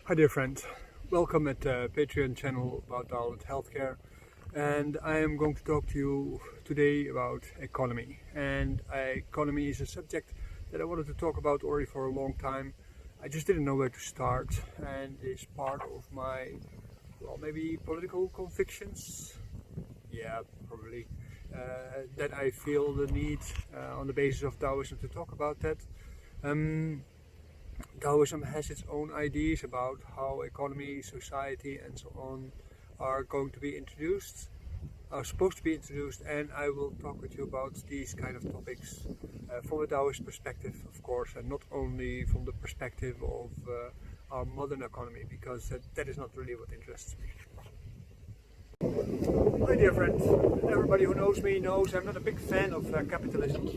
Hi dear friend, welcome at the Patreon channel about daoland healthcare, and I am going to talk to you today about economy. And economy is a subject that I wanted to talk about already for a long time. I just didn't know where to start, and it's part of my, well, maybe political convictions. Yeah, probably. That I feel the need on the basis of Taoism to talk about that. Taoism has its own ideas about how economy, society and so on are going to be introduced, are supposed to be introduced, and I will talk with you about these kind of topics from a Taoist perspective, of course, and not only from the perspective of our modern economy, because that is not really what interests me. My dear friend, everybody who knows me knows I'm not a big fan of capitalism,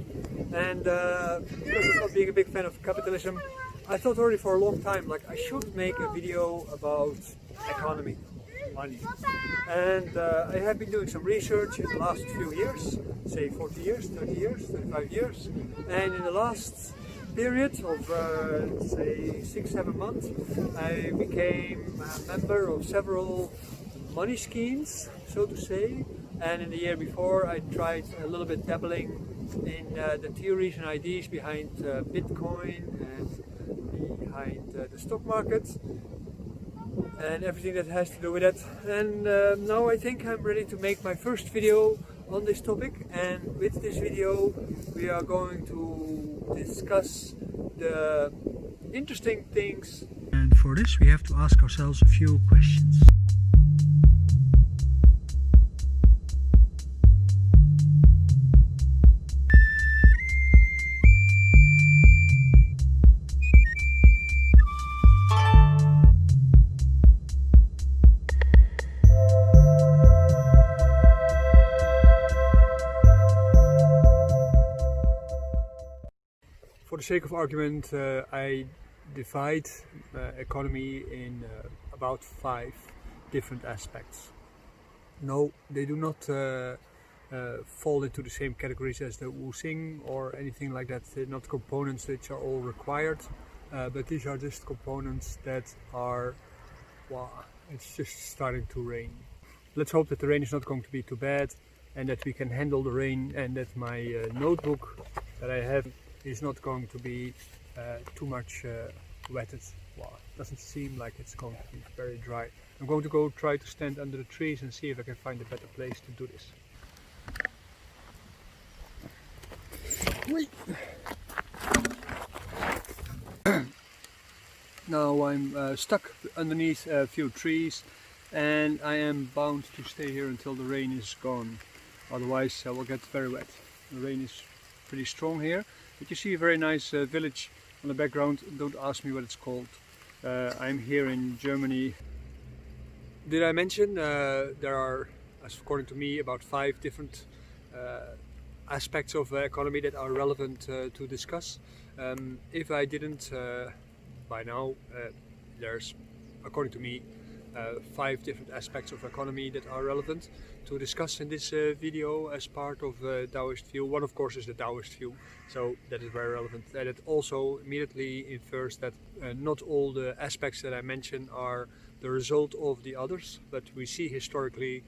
and because of not being a big fan of capitalism, I thought already for a long time, like, I should make a video about economy, money. And I have been doing some research in the last few years, say 40 years, 30 years, 35 years. And in the last period of, say, 6-7 months, I became a member of several money schemes, so to say. And in the year before, I tried a little bit dabbling in the theories and ideas behind Bitcoin and behind the stock market and everything that has to do with that. And now I think I'm ready to make my first video on this topic, and with this video we are going to discuss the interesting things. And for this we have to ask ourselves a few questions. For the sake of argument, I divide economy in about 5 different aspects. No, they do not fall into the same categories as the Wu Xing or anything like that. They're not components which are all required, but these are just components that are, well, it's just starting to rain. Let's hope that the rain is not going to be too bad and that we can handle the rain, and that my notebook that I have is not going to be too much wetted. Well, it doesn't seem like it's going to be very dry. I'm going to go try to stand under the trees and see if I can find a better place to do this. Wait. Now I'm stuck underneath a few trees, and I am bound to stay here until the rain is gone. Otherwise I will get very wet. The rain is pretty strong here. But you see a very nice village on the background. Don't ask me what it's called. I'm here in Germany. Did I mention there are, according to me, about 5 different aspects of economy that are relevant to discuss? If I didn't, by now, there's, according to me, 5 different aspects of economy that are relevant to discuss in this video as part of the Daoist view. One, of course, is the Daoist view, so that is very relevant. And it also immediately infers that not all the aspects that I mention are the result of the others, but we see historically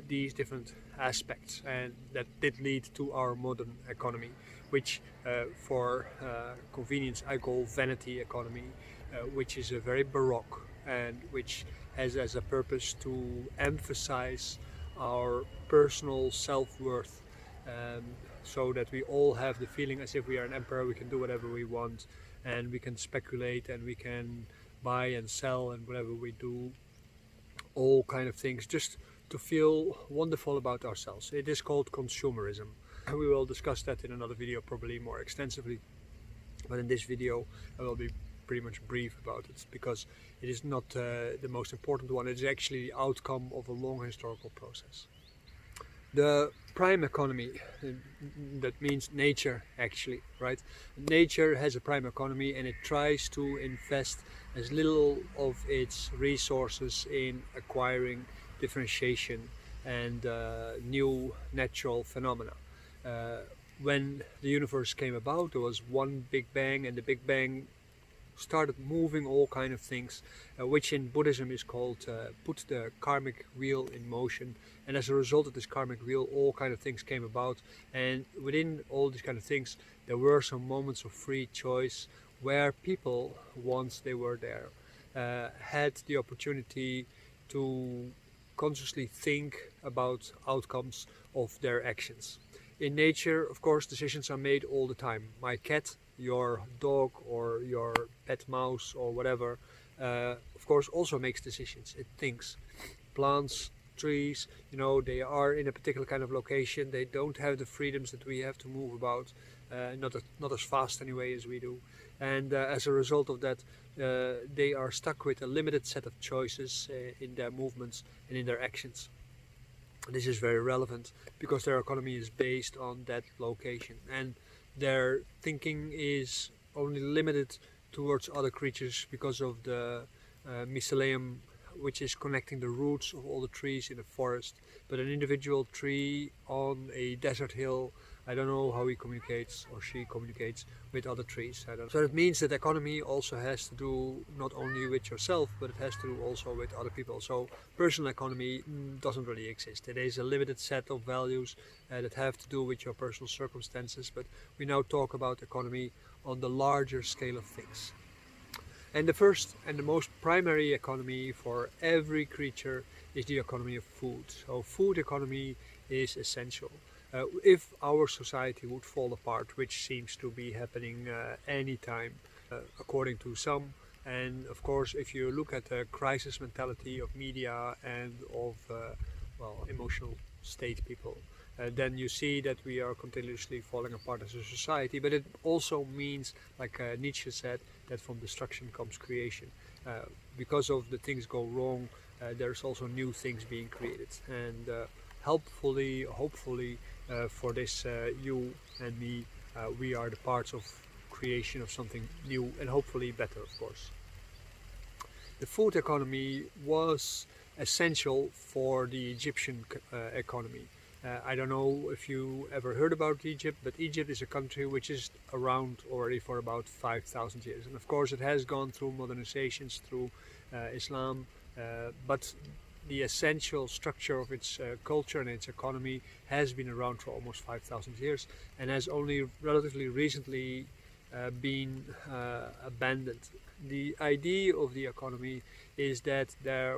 these different aspects, and that did lead to our modern economy, which for convenience I call vanity economy, which is a very baroque and which has as a purpose to emphasize our personal self-worth, so that we all have the feeling as if we are an emperor. We can do whatever we want, and we can speculate, and we can buy and sell, and whatever we do, all kind of things, just to feel wonderful about ourselves. It is called consumerism. We will discuss that in another video, probably more extensively, but in this video I will be pretty much brief about it, because it is not the most important one. It is actually the outcome of a long historical process. The prime economy, that means nature actually, right? Nature has a prime economy, and it tries to invest as little of its resources in acquiring differentiation and new natural phenomena. When the universe came about, there was one Big Bang, and the Big Bang started moving all kind of things, which in Buddhism is called put the karmic wheel in motion. And as a result of this karmic wheel, all kind of things came about. And within all these kind of things, there were some moments of free choice where people, once they were there, had the opportunity to consciously think about outcomes of their actions. In nature, of course, decisions are made all the time. My cat, your dog, or your pet mouse, or whatever, of course, also makes decisions. It thinks. Plants, trees, you know, they are in a particular kind of location. They don't have the freedoms that we have to move about, not as fast anyway as we do. And as a result of that, they are stuck with a limited set of choices in their movements and in their actions. This is very relevant because their economy is based on that location, and their thinking is only limited towards other creatures because of the mycelium, which is connecting the roots of all the trees in a forest. But an individual tree on a desert hill, I don't know how he communicates or she communicates with other trees. I don't know. So it means that economy also has to do not only with yourself, but it has to do also with other people. So personal economy doesn't really exist. It is a limited set of values that have to do with your personal circumstances. But we now talk about economy on the larger scale of things. And the first and the most primary economy for every creature is the economy of food. So food economy is essential. If our society would fall apart, which seems to be happening anytime, according to some, and of course if you look at the crisis mentality of media and of emotional state people, then you see that we are continuously falling apart as a society. But it also means, like Nietzsche said, that from destruction comes creation. Because of the things go wrong, there's also new things being created. And hopefully for this, you and me, we are the parts of creation of something new and hopefully better, of course. The food economy was essential for the Egyptian economy. I don't know if you ever heard about Egypt, but Egypt is a country which is around already for about 5,000 years. And of course it has gone through modernizations, through Islam, but the essential structure of its culture and its economy has been around for almost 5,000 years and has only relatively recently been abandoned. The idea of the economy is that there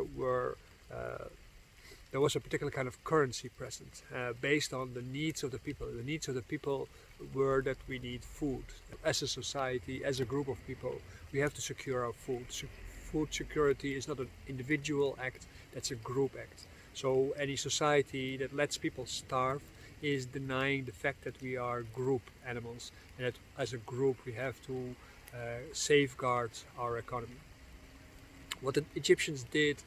was a particular kind of currency present based on the needs of the people. The needs of the people were that we need food. As a society, as a group of people, we have to secure our food. Food security is not an individual act, that's a group act. So any society that lets people starve is denying the fact that we are group animals and that as a group we have to safeguard our economy. What the Egyptians did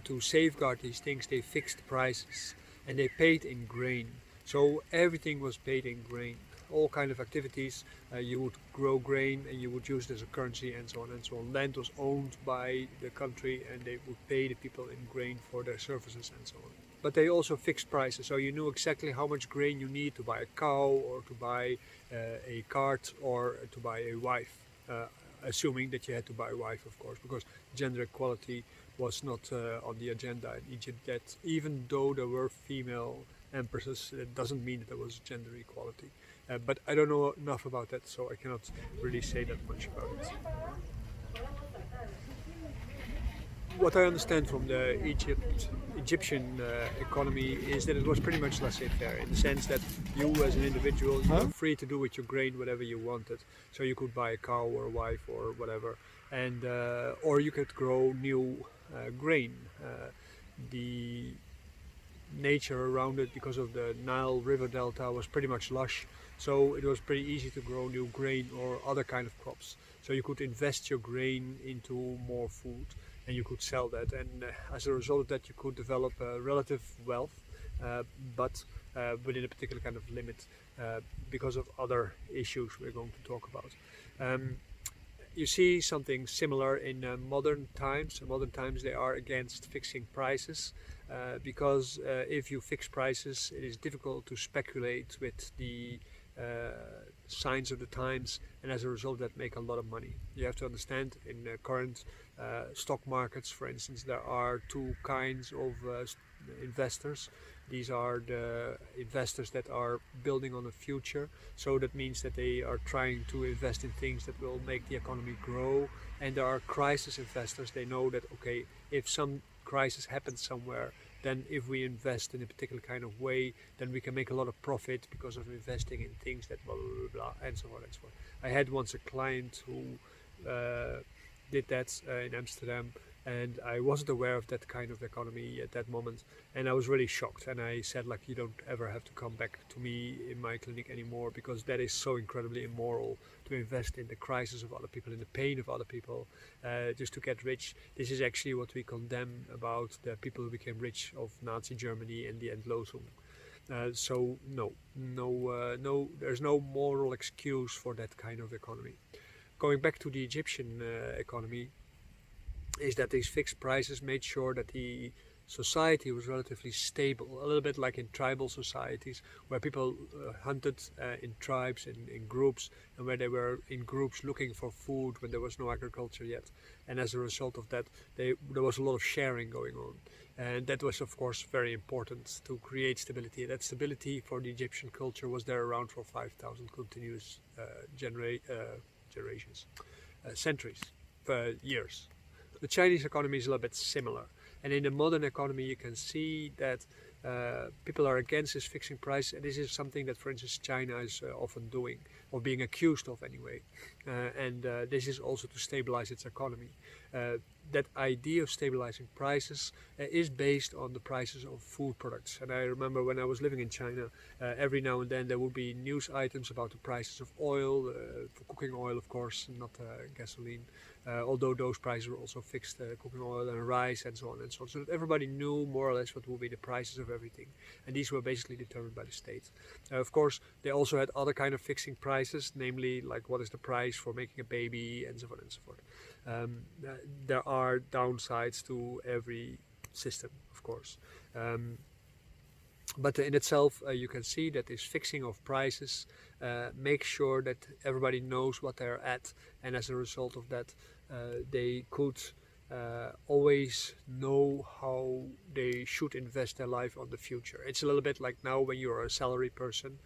to safeguard these things, they fixed prices and they paid in grain. So everything was paid in grain. All kind of activities, you would grow grain and you would use it as a currency and so on and so on. Land was owned by the country and they would pay the people in grain for their services and so on. But they also fixed prices, so you knew exactly how much grain you need to buy a cow or to buy a cart or to buy a wife. Assuming that you had to buy a wife, of course, because gender equality was not on the agenda in Egypt yet. Even though there were female empresses, it doesn't mean that there was gender equality. But I don't know enough about that, so I cannot really say that much about it. What I understand from the Egyptian economy is that it was pretty much laissez-faire, in the sense that you as an individual, you were free to do with your grain whatever you wanted. So you could buy a cow or a wife or whatever, and or you could grow new grain. The nature around it, because of the Nile River Delta, was pretty much lush, so it was pretty easy to grow new grain or other kind of crops. So you could invest your grain into more food and you could sell that, and as a result of that you could develop relative wealth, but within a particular kind of limit because of other issues we're going to talk about. You see something similar in modern times. In modern times they are against fixing prices because if you fix prices it is difficult to speculate with the signs of the times, and as a result that make a lot of money. You have to understand, in current stock markets, for instance, there are two kinds of investors. These are the investors that are building on the future, so that means that they are trying to invest in things that will make the economy grow. And there are crisis investors. They know that, okay, if some crisis happens somewhere, then if we invest in a particular kind of way, then we can make a lot of profit because of investing in things that blah blah blah, blah, and so on and so on. I had once a client who did that in Amsterdam, and I wasn't aware of that kind of economy at that moment, and I was really shocked. And I said, like, you don't ever have to come back to me in my clinic anymore, because that is so incredibly immoral to invest in the crisis of other people, in the pain of other people, just to get rich. This is actually what we condemn about the people who became rich of Nazi Germany and the Endlosung. So no, there's no moral excuse for that kind of economy. Going back to the Egyptian economy, is that these fixed prices made sure that the society was relatively stable, a little bit like in tribal societies, where people hunted in tribes, in groups, and where they were in groups looking for food when there was no agriculture yet. And as a result of that, there was a lot of sharing going on. And that was, of course, very important to create stability. That stability for the Egyptian culture was there around for 5,000 continuous generations, centuries, years. The Chinese economy is a little bit similar, and in the modern economy you can see that people are against this fixing price, and this is something that, for instance, China is often doing, or being accused of anyway, and this is also to stabilize its economy. That idea of stabilizing prices is based on the prices of food products. And I remember when I was living in China, every now and then there would be news items about the prices of oil, for cooking oil, of course, not gasoline, although those prices were also fixed, cooking oil and rice and so on and so on, so that everybody knew more or less what would be the prices of everything, and these were basically determined by the state. Of course, they also had other kind of fixing prices, namely like what is the price for making a baby and so on and so forth. There are downsides to every system, of course, but in itself you can see that this fixing of prices makes sure that everybody knows what they're at, and as a result of that they could always know how they should invest their life on the future. It's a little bit like now when you're a salary person.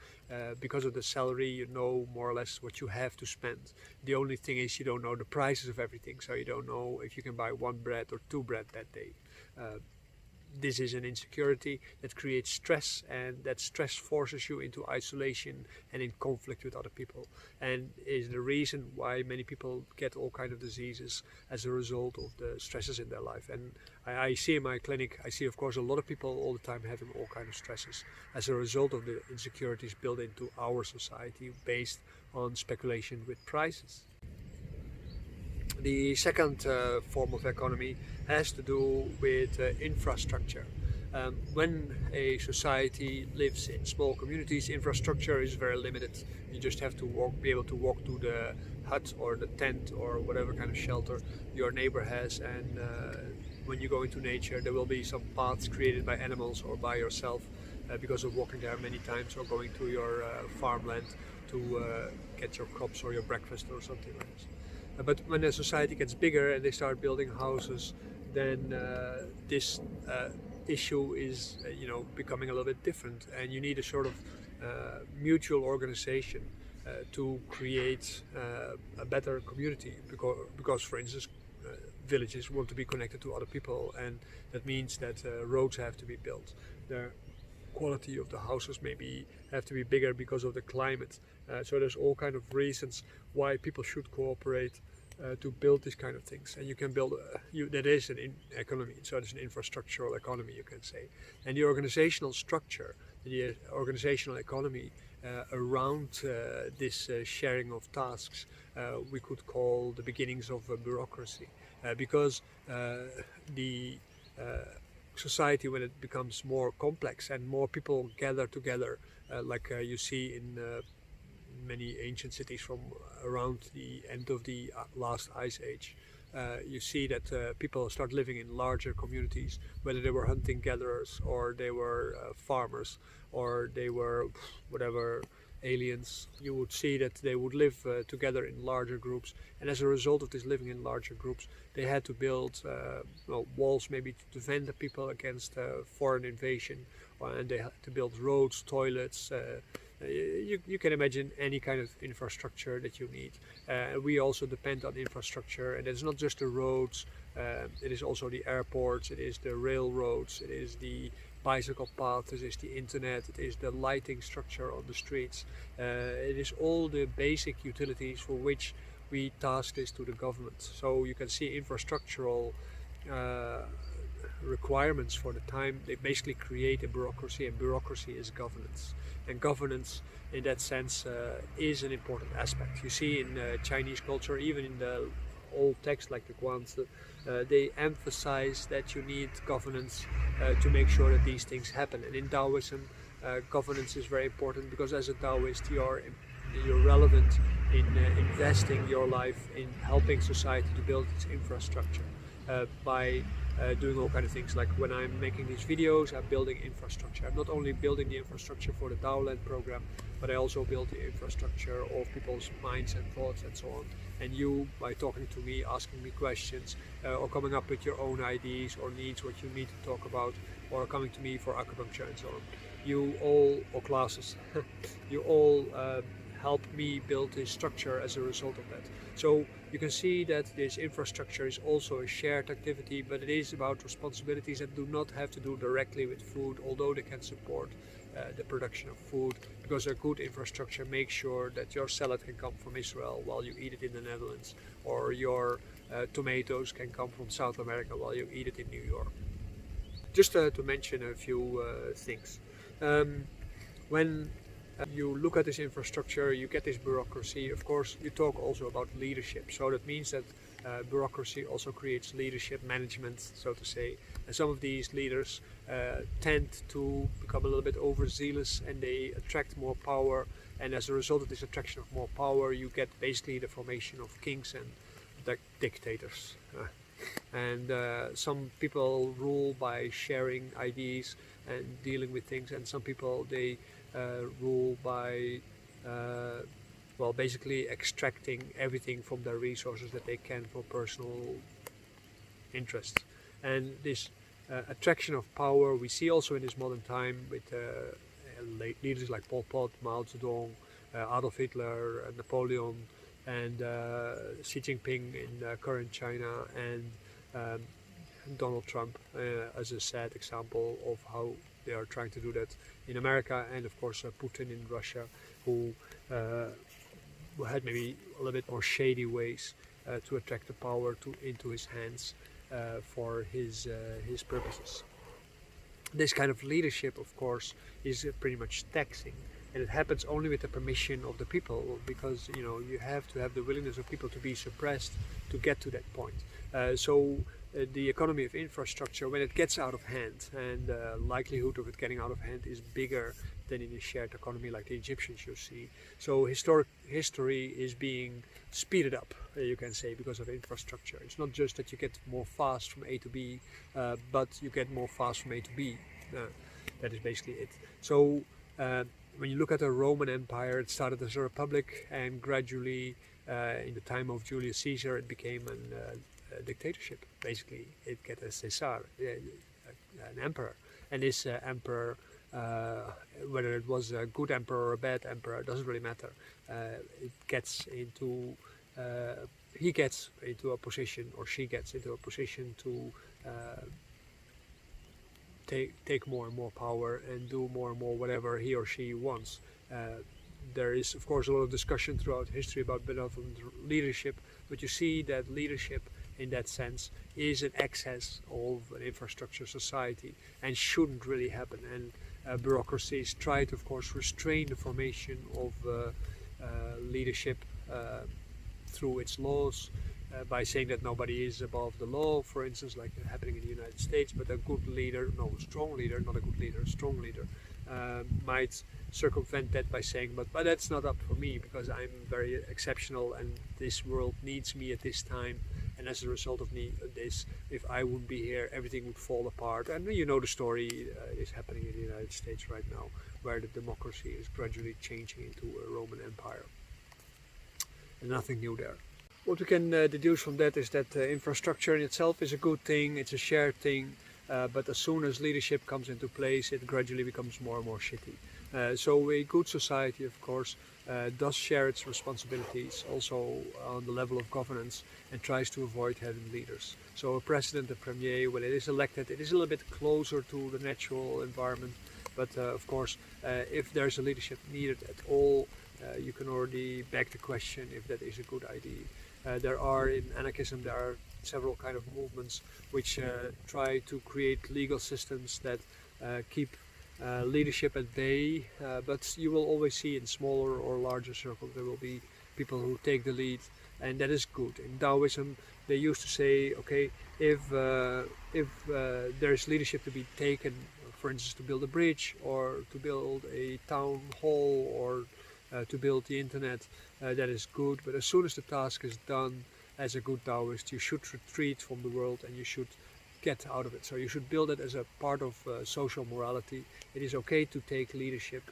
Because of the salary, you know more or less what you have to spend. The only thing is you don't know the prices of everything, so you don't know if you can buy one bread or two bread that day. This is an insecurity that creates stress, and that stress forces you into isolation and in conflict with other people, and is the reason why many people get all kinds of diseases as a result of the stresses in their life. And I see in my clinic, I see of course a lot of people all the time having all kinds of stresses as a result of the insecurities built into our society based on speculation with prices. The second form of economy has to do with infrastructure. When a society lives in small communities, infrastructure is very limited. You just have to be able to walk to the hut or the tent or whatever kind of shelter your neighbor has, and when you go into nature there will be some paths created by animals or by yourself because of walking there many times, or going to your farmland to get your crops or your breakfast or something like this. But when a society gets bigger and they start building houses, then this issue is becoming a little bit different, and you need a sort of mutual organization to create a better community, because for instance villages want to be connected to other people, and that means that roads have to be built. The quality of the houses maybe have to be bigger because of the climate. So there's all kind of reasons why people should cooperate to build these kind of things, and you can build that is an economy. So it's an infrastructural economy, you can say. And the organizational structure, the organizational economy around this sharing of tasks, we could call the beginnings of a bureaucracy, because the society, when it becomes more complex and more people gather together, like you see in many ancient cities from around the end of the last ice age, you see that people start living in larger communities, whether they were hunting gatherers or they were farmers or they were whatever aliens, you would see that they would live together in larger groups, and as a result of this living in larger groups, they had to build well, walls maybe to defend the people against foreign invasion, and they had to build roads, toilets. You can imagine any kind of infrastructure that you need. We also depend on infrastructure, and it's not just the roads, it is also the airports, it is the railroads, it is the bicycle paths, it is the internet, it is the lighting structure on the streets. It is all the basic utilities for which we task this to the government. So you can see infrastructural requirements for the time. They basically create a bureaucracy, and bureaucracy is governance. And governance in that sense is an important aspect. You see in Chinese culture, even in the old texts like the Guanzi, they emphasize that you need governance to make sure that these things happen. And in Taoism, governance is very important, because as a Taoist you're relevant in investing your life in helping society to build its infrastructure by doing all kinds of things. Like when I'm making these videos, I'm building infrastructure. I'm not only building the infrastructure for the Daoland program, but I also build the infrastructure of people's minds and thoughts and so on. And you, by talking to me, asking me questions, or coming up with your own ideas or needs, what you need to talk about, or coming to me for acupuncture and so on, you all, or classes, you all help me build this structure as a result of that. So you can see that this infrastructure is also a shared activity, but it is about responsibilities that do not have to do directly with food, although they can support the production of food, because a good infrastructure makes sure that your salad can come from Israel while you eat it in the Netherlands, or your tomatoes can come from South America while you eat it in New York. Just to mention a few things. When you look at this infrastructure, you get this bureaucracy. Of course, you talk also about leadership. So that means that bureaucracy also creates leadership, management, so to say. And some of these leaders tend to become a little bit overzealous, and they attract more power. And as a result of this attraction of more power, you get basically the formation of kings and dictators. And some people rule by sharing ideas and dealing with things, and some people, they rule by well, basically extracting everything from their resources that they can for personal interests. And this attraction of power we see also in this modern time with leaders like Pol Pot, Mao Zedong, Adolf Hitler, Napoleon, and Xi Jinping in current China, and Donald Trump as a sad example of how they are trying to do that in America, and of course Putin in Russia, who had maybe a little bit more shady ways to attract the power into his hands for his purposes. This kind of leadership, of course, is pretty much taxing, and it happens only with the permission of the people, because you have to have the willingness of people to be suppressed to get to that point. So the economy of infrastructure, when it gets out of hand, and the likelihood of it getting out of hand is bigger than in a shared economy like the Egyptians you see. So history is being speeded up, you can say, because of infrastructure. It's not just that you get more fast from A to B, but you get more fast from A to B. That is basically it. So when you look at the Roman Empire, it started as a republic, and gradually in the time of Julius Caesar it became a dictatorship. Basically it gets a Caesar, an emperor, and this emperor, whether it was a good emperor or a bad emperor, doesn't really matter. He gets into a position, or she gets into a position to take more and more power and do more and more whatever he or she wants. There is of course a lot of discussion throughout history about benevolent leadership, but you see that leadership in that sense is an excess of an infrastructure society and shouldn't really happen. And bureaucracies try to of course restrain the formation of leadership through its laws, by saying that nobody is above the law, for instance, like happening in the United States. But a good leader, no, a strong leader, not a good leader, a strong leader might circumvent that by saying, but that's not up for me, because I'm very exceptional and this world needs me at this time, and and as a result of this, if I wouldn't be here, everything would fall apart. And you know the story is happening in the United States right now, where the democracy is gradually changing into a Roman Empire. And nothing new there. What we can deduce from that is that infrastructure in itself is a good thing, it's a shared thing, but as soon as leadership comes into place, it gradually becomes more and more shitty. So a good society, of course, does share its responsibilities also on the level of governance and tries to avoid having leaders. So a president, a premier, when it is elected, it is a little bit closer to the natural environment, but of course, if there's a leadership needed at all, you can already beg the question if that is a good idea. There are, in anarchism, there are several kind of movements which try to create legal systems that keep leadership at bay, but you will always see in smaller or larger circles there will be people who take the lead, and that is good. In Daoism, they used to say, okay, if there's leadership to be taken, for instance, to build a bridge or to build a town hall or to build the internet, that is good, but as soon as the task is done, as a good Daoist, you should retreat from the world and you should get out of it. So you should build it as a part of social morality. It is okay to take leadership,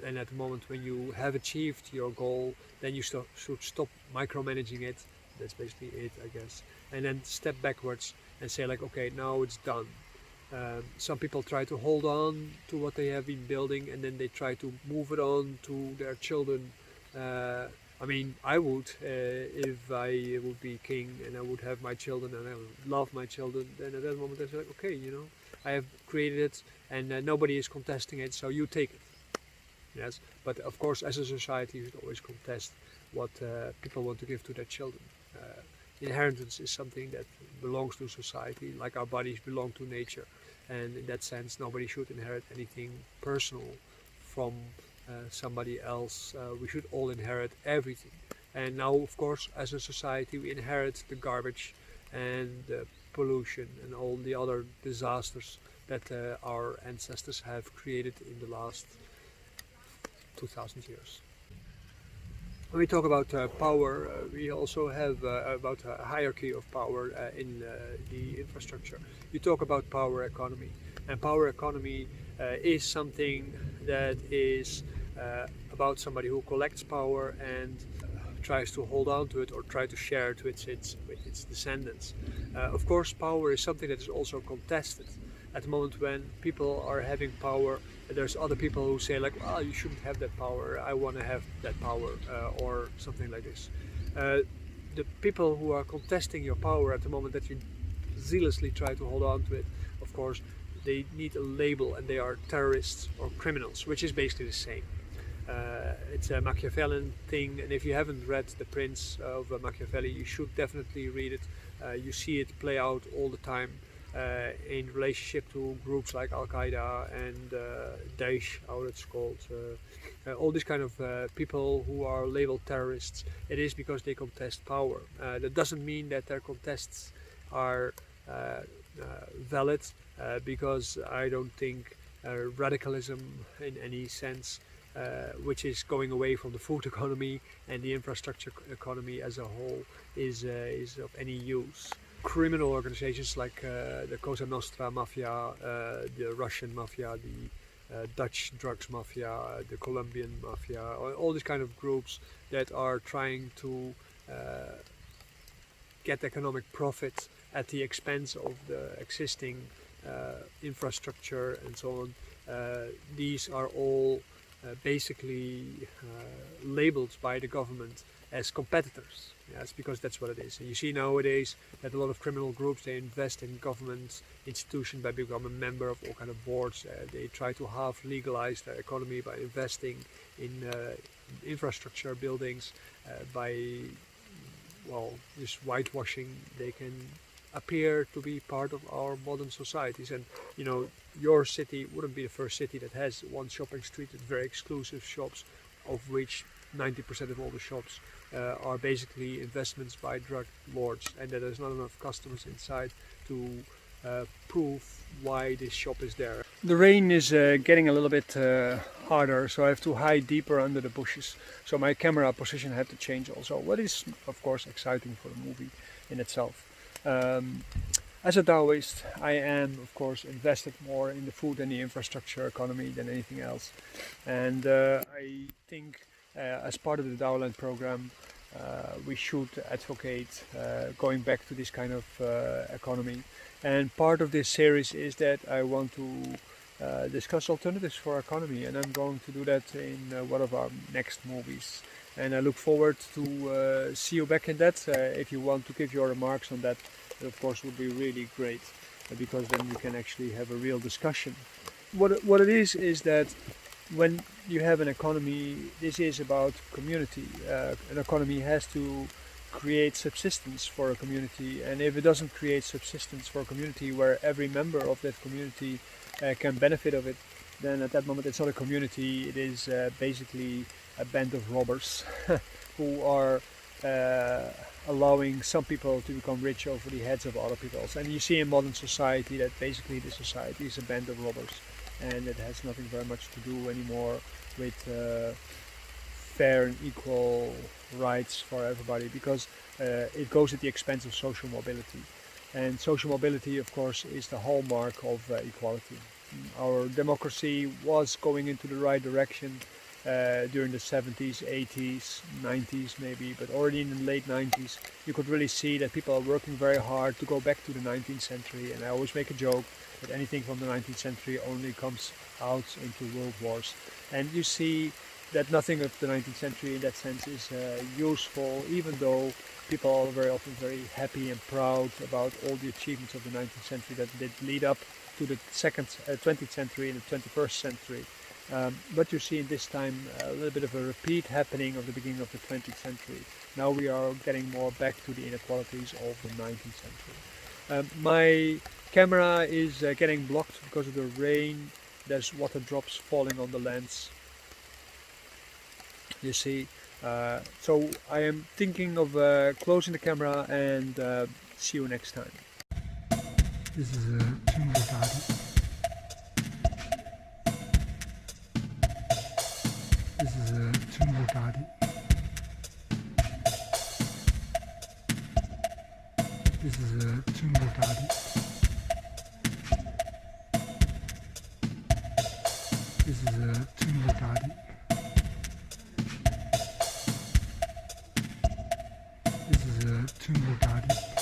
and at the moment when you have achieved your goal, then you should stop micromanaging it. That's basically it, I guess. And then step backwards and say like, okay, now it's done. Some people try to hold on to what they have been building, and then they try to move it on to their children. I mean, I would, if I would be king and I would have my children and I would love my children, then at that moment I say like, okay, you know, I have created it and nobody is contesting it, so you take it. Yes, but of course, as a society, you should always contest what people want to give to their children. Inheritance is something that belongs to society, like our bodies belong to nature, and in that sense, nobody should inherit anything personal from somebody else. We should all inherit everything. And now, of course, as a society, we inherit the garbage and the pollution and all the other disasters that our ancestors have created in the last 2000 years. When we talk about power, we also have about a hierarchy of power in the infrastructure. You talk about power economy, and power economy is something that is about somebody who collects power and tries to hold on to it or try to share it with its descendants. Of course, power is something that is also contested. At the moment when people are having power, there's other people who say like, well, you shouldn't have that power, I want to have that power, or something like this. The people who are contesting your power at the moment that you zealously try to hold on to it, of course, they need a label, and they are terrorists or criminals, which is basically the same. It's a Machiavellian thing, and if you haven't read The Prince of Machiavelli, you should definitely read it. You see it play out all the time in relationship to groups like Al-Qaeda and Daesh, how it's called. All these kind of people who are labeled terrorists, it is because they contest power. That doesn't mean that their contests are valid, because I don't think radicalism in any sense, which is going away from the food economy and the infrastructure economy as a whole, is of any use. Criminal organizations like the Cosa Nostra mafia, the Russian mafia, the Dutch drugs mafia, the Colombian mafia, all these kind of groups that are trying to get economic profit at the expense of the existing infrastructure and so on. These are all basically labeled by the government as competitors. Yes, because that's what it is. And you see nowadays that a lot of criminal groups, they invest in government institutions by becoming a member of all kind of boards. They try to half legalize their economy by investing in infrastructure buildings. By, well, just whitewashing, they can appear to be part of our modern societies. And you know, your city wouldn't be the first city that has one shopping street with very exclusive shops, of which 90% of all the shops are basically investments by drug lords, and that there's not enough customers inside to prove why this shop is there. The rain is getting a little bit harder, so I have to hide deeper under the bushes. So my camera position had to change also. What is of course exciting for the movie. in itself. As a Daoist, I am, of course, invested more in the food and the infrastructure economy than anything else. And I think as part of the Daoland program, we should advocate going back to this kind of economy. And part of this series is that I want to discuss alternatives for economy, and I'm going to do that in one of our next movies. And I look forward to see you back in that. If you want to give your remarks on that, it of course would be really great, because then we can actually have a real discussion. What it is that when you have an economy, this is about community. An economy has to create subsistence for a community, and if it doesn't create subsistence for a community where every member of that community can benefit of it, then at that moment it's not a community, it is basically a band of robbers who are allowing some people to become rich over the heads of other people. And you see in modern society that basically the society is a band of robbers, and it has nothing very much to do anymore with fair and equal rights for everybody, because it goes at the expense of social mobility. And social mobility, of course, is the hallmark of equality. Our democracy was going into the right direction during the 70s, 80s, 90s maybe, but already in the late 90s you could really see that people are working very hard to go back to the 19th century. And I always make a joke that anything from the 19th century only comes out into world wars. And you see that nothing of the 19th century in that sense is useful, even though people are very often very happy and proud about all the achievements of the 19th century that did lead up to the 20th century and the 21st century. But you see in this time a little bit of a repeat happening of the beginning of the 20th century. Now we are getting more back to the inequalities of the 19th century. My camera is getting blocked because of the rain. There's water drops falling on the lens, you see. So I am thinking of closing the camera, and see you next time. This is a jungle garden. This is a jungle garden. This is a jungle garden. This is a jungle garden. This is a jungle garden.